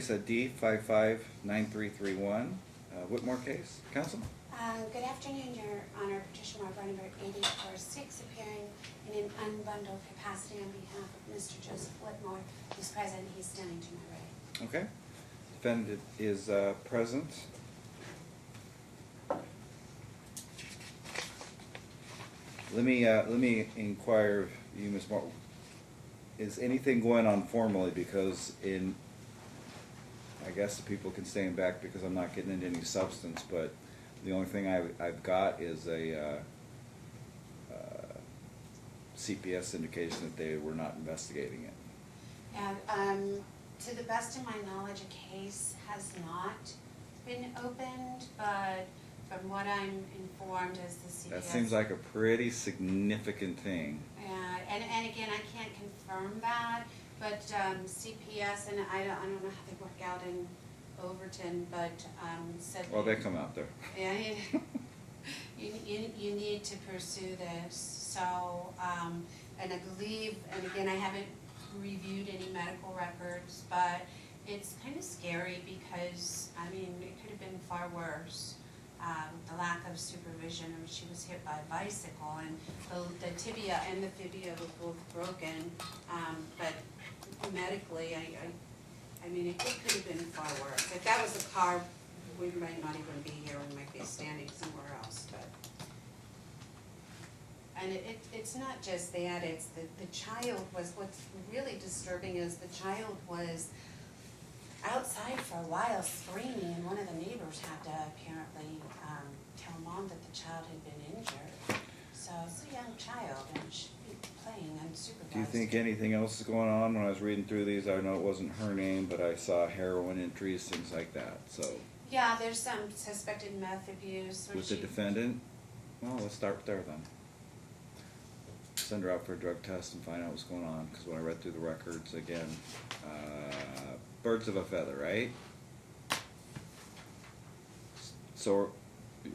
case D559331, Whitmore case. Counsel? Good afternoon, Your Honor. Patricia Marbury, number 846, appearing in an unbundled capacity on behalf of Mr. Joseph Whitmore, who's present. He's standing to my right. Okay. Defendant is present. Let me inquire of you, Ms. Martin. Is anything going on formally? Because I guess the people can stay in back because I'm not getting into any substance, but the only thing I've got is a CPS indication that they were not investigating it. And to the best of my knowledge, a case has not been opened, but from what I'm informed as the CPS... That seems like a pretty significant thing. And again, I can't confirm that, but CPS, and I don't know how they work out in Overton, but said... Well, they come out there. Yeah, you need to pursue this. So, and I believe, and again, I haven't reviewed any medical records, but it's kind of scary because, I mean, it could have been far worse. The lack of supervision. I mean, she was hit by a bicycle, and the tibia and the fibia were both broken. But medically, I mean, it could have been far worse. If that was a car, we might not even be here. We might be standing somewhere else. But and it's not just that. It's the child was. What's really disturbing is the child was outside for a while screaming, and one of the neighbors had to apparently tell mom that the child had been injured. So it's a young child and she playing unsupervised. Do you think anything else is going on? When I was reading through these, I know it wasn't her name, but I saw heroin entries, things like that. So yeah, there's some suspected meth abuse. with the defendant? Well, let's start there then. Send her out for a drug test and find out what's going on, because when I read through the records again, birds of a feather, right? So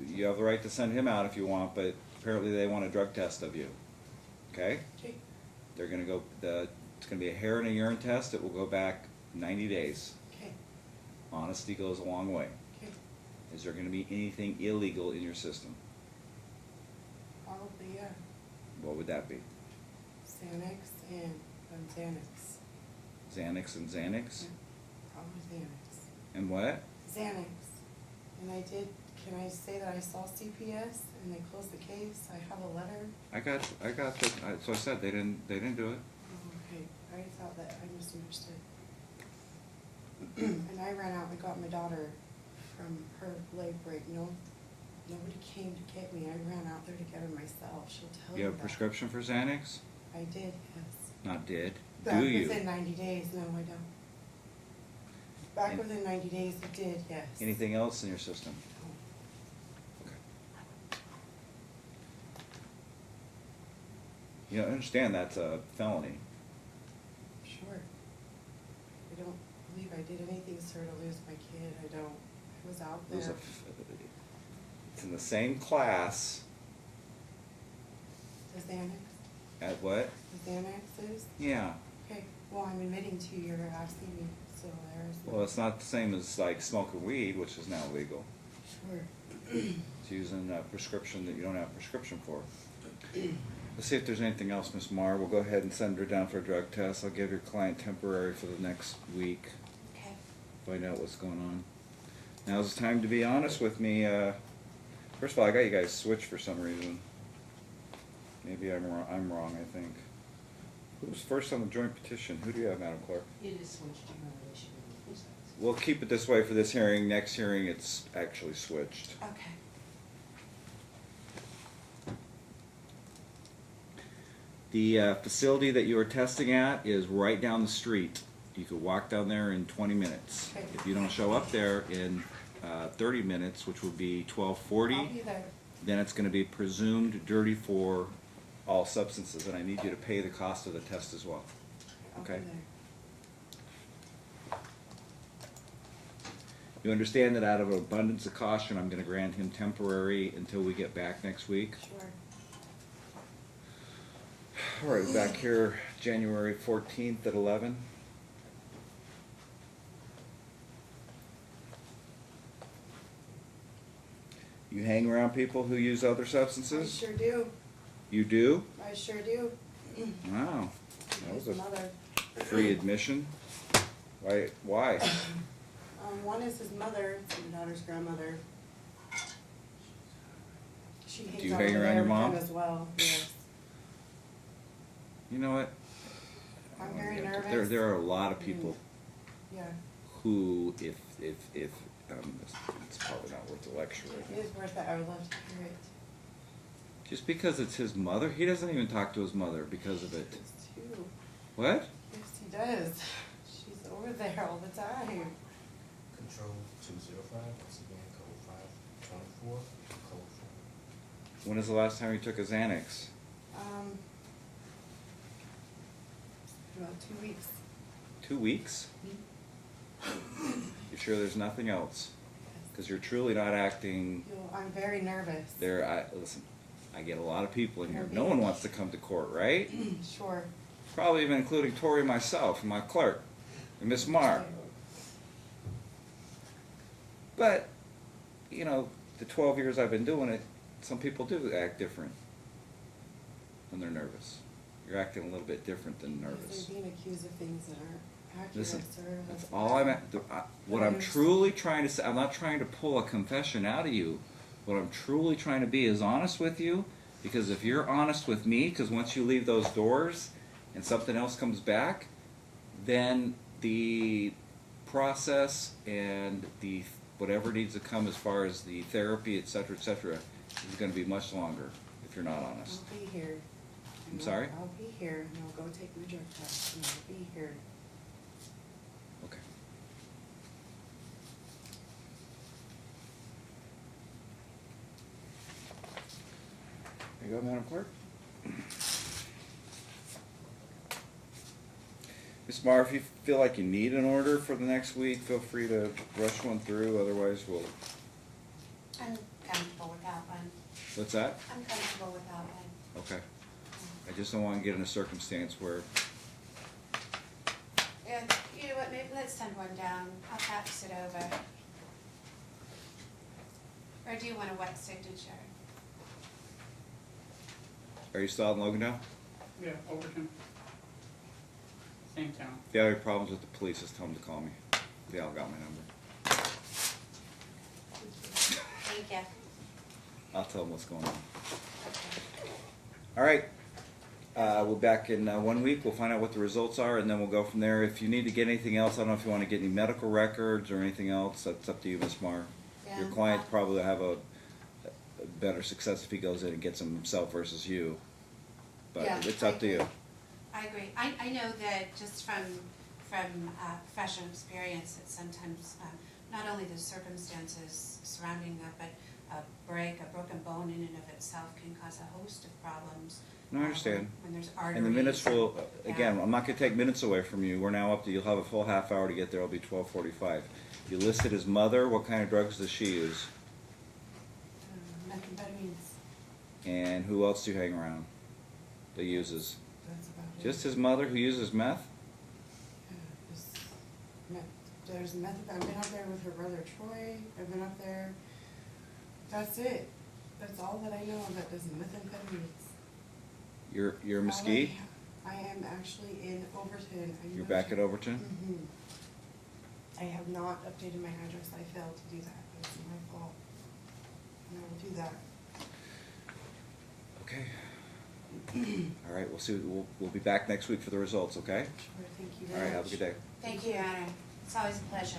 you have the right to send him out if you want, but apparently they want a drug test of you. Okay? Okay. They're going to go, it's going to be a hair and a urine test. It will go back 90 days. Okay. Honesty goes a long way. Okay. Is there going to be anything illegal in your system? Probably, yeah. What would that be? Xanax and Xanax. Xanax and Xanax? Yeah, probably Xanax. And what? Xanax. And I did, can I say that I saw CPS and they closed the case? I have a letter. I got so I said they didn't do it. Oh, okay. I thought that I misunderstood. And I ran out and got my daughter from her leg break. Nobody came to get me. I ran out there to get her myself. She'll tell you You have a that. prescription for Xanax? I did, yes. Not did. Back Do you? within 90 days. No, I don't. Back within 90 days, it did, yes. Anything else in your system? No. Okay. You understand that's a felony. Sure. I don't believe I did anything, sir, to lose my kid. I don't. I was out It was there. it's in the same class The Xanax? at what? The Xanax is? Yeah. Okay. Well, I'm admitting to you, you're asking me, so there's... Well, it's not the same as like smoking weed, which is now legal. Sure. It's using a prescription that you don't have a prescription for. Let's see if there's anything else, Ms. Marr. We'll go ahead and send her down for a drug test. I'll give your client temporary for the next week. Okay. Find out what's going on. Now's the time to be honest with me. First of all, I got you guys switched for some reason. Maybe I'm wrong, I think. Who's first on the joint petition? Who do you have, Madam Clerk? It is switched to relation to the We'll keep it this way for this hearing. Next hearing, it's actually switched. Okay. The facility that you are testing at is right down the street. You could walk down there in 20 minutes. Okay. If you don't show up there in 30 minutes, which would be 12:40, I'll be there. then it's going to be presumed dirty for all substances, and I need you to pay the cost of the test as well. I'll Okay. be there. You understand that out of abundance of caution, I'm going to grant him temporary until we get back next week? Sure. All right, we're back here January 14th at 11. You hang around people who use other I substances? sure do. You do? I sure do. Wow. That was His a mother. free admission. Why? One is his mother, it's my daughter's grandmother. She hangs you out hang over around there your with mom? him as well, yes. You know what? I'm very Yeah, nervous. There are a lot of people Yeah, who, if it's probably not worth the lecture right it now. is worth it, I would love to hear it. Just because it's his mother, he doesn't even talk to his mother because of it. It's too. What? Yes, he does. She's over there all the time. Control 205, once again, code 524, code 4. When is the last time you took a Xanax? About 2 weeks. 2 weeks? You sure there's nothing else? Because you're truly not acting. I'm very nervous. Listen, I get a lot of people in here. No one wants to come to court, right? Sure. Probably even including Tori, myself, and my clerk, and Miss Marr. But, you know, the 12 years I've been doing it, some people do act different when they're nervous. You're acting a little bit different than nervous. They're being accused of things that aren't accurate, Listen, sir. that's all I'm at. What I'm truly trying to say, I'm not trying to pull a confession out of you. What I'm truly trying to be is honest with you, because if you're honest with me, because once you leave those doors and something else comes back, then the process and the whatever needs to come as far as the therapy, et cetera, is going to be much longer if you're not honest. I'll be here. I'm sorry? I'll be here, and I'll go take my drug test, and I'll be here. Okay. There you go, Madam Clerk. Ms. Marr, if you feel like you need an order for the next week, feel free to rush one through, otherwise we'll... I'm comfortable without one. What's that? I'm comfortable without one. Okay. I just don't want to get in a circumstance where... Yeah, you know what, maybe let's send one down. I'll fax it over. Or do you want a wet signature? Are you still out in Logandale? Yeah, Overton. Same town. If you have any problems with the police, just tell them to call me. They all got my number. Thank you. I'll tell them what's going on. Okay. All right. We'll be back in 1 week. We'll find out what the results are, and then we'll go from there. If you need to get anything else, I don't know if you want to get any medical records or anything else. That's up to you, Ms. Marr. Yeah, Your client probably will have a better success if he goes in and gets them himself versus you. But Yeah, it's I up to you. agree. I agree. I know that just from professional experience that sometimes not only the circumstances surrounding that, but a broken bone in and of itself can cause a host of problems. No, I understand. When there's arteries. And the minutes will, again, Yeah. I'm not going to take minutes away from you. We're now up to, you'll have a full half hour to get there. It'll be 12:45. You listed his mother. What kind of drugs does she use? Methamphetamines. And who else do you hang around that uses? That's about it. Just his mother who uses meth? Yeah, there's meth. I've been up there with her brother Troy. I've been up there. That's it. That's all that I know of that does methamphetamines. You're Mesquite? I am actually in Overton. You're back at Overton? Mm-hmm. I have not updated my address. I failed to do that. It's my fault. And I will do that. Okay. All right, we'll see. We'll be back next week for the results, okay? Sure, thank you All very right, much. have a good day. Thank you, Your Honor. It's always a pleasure.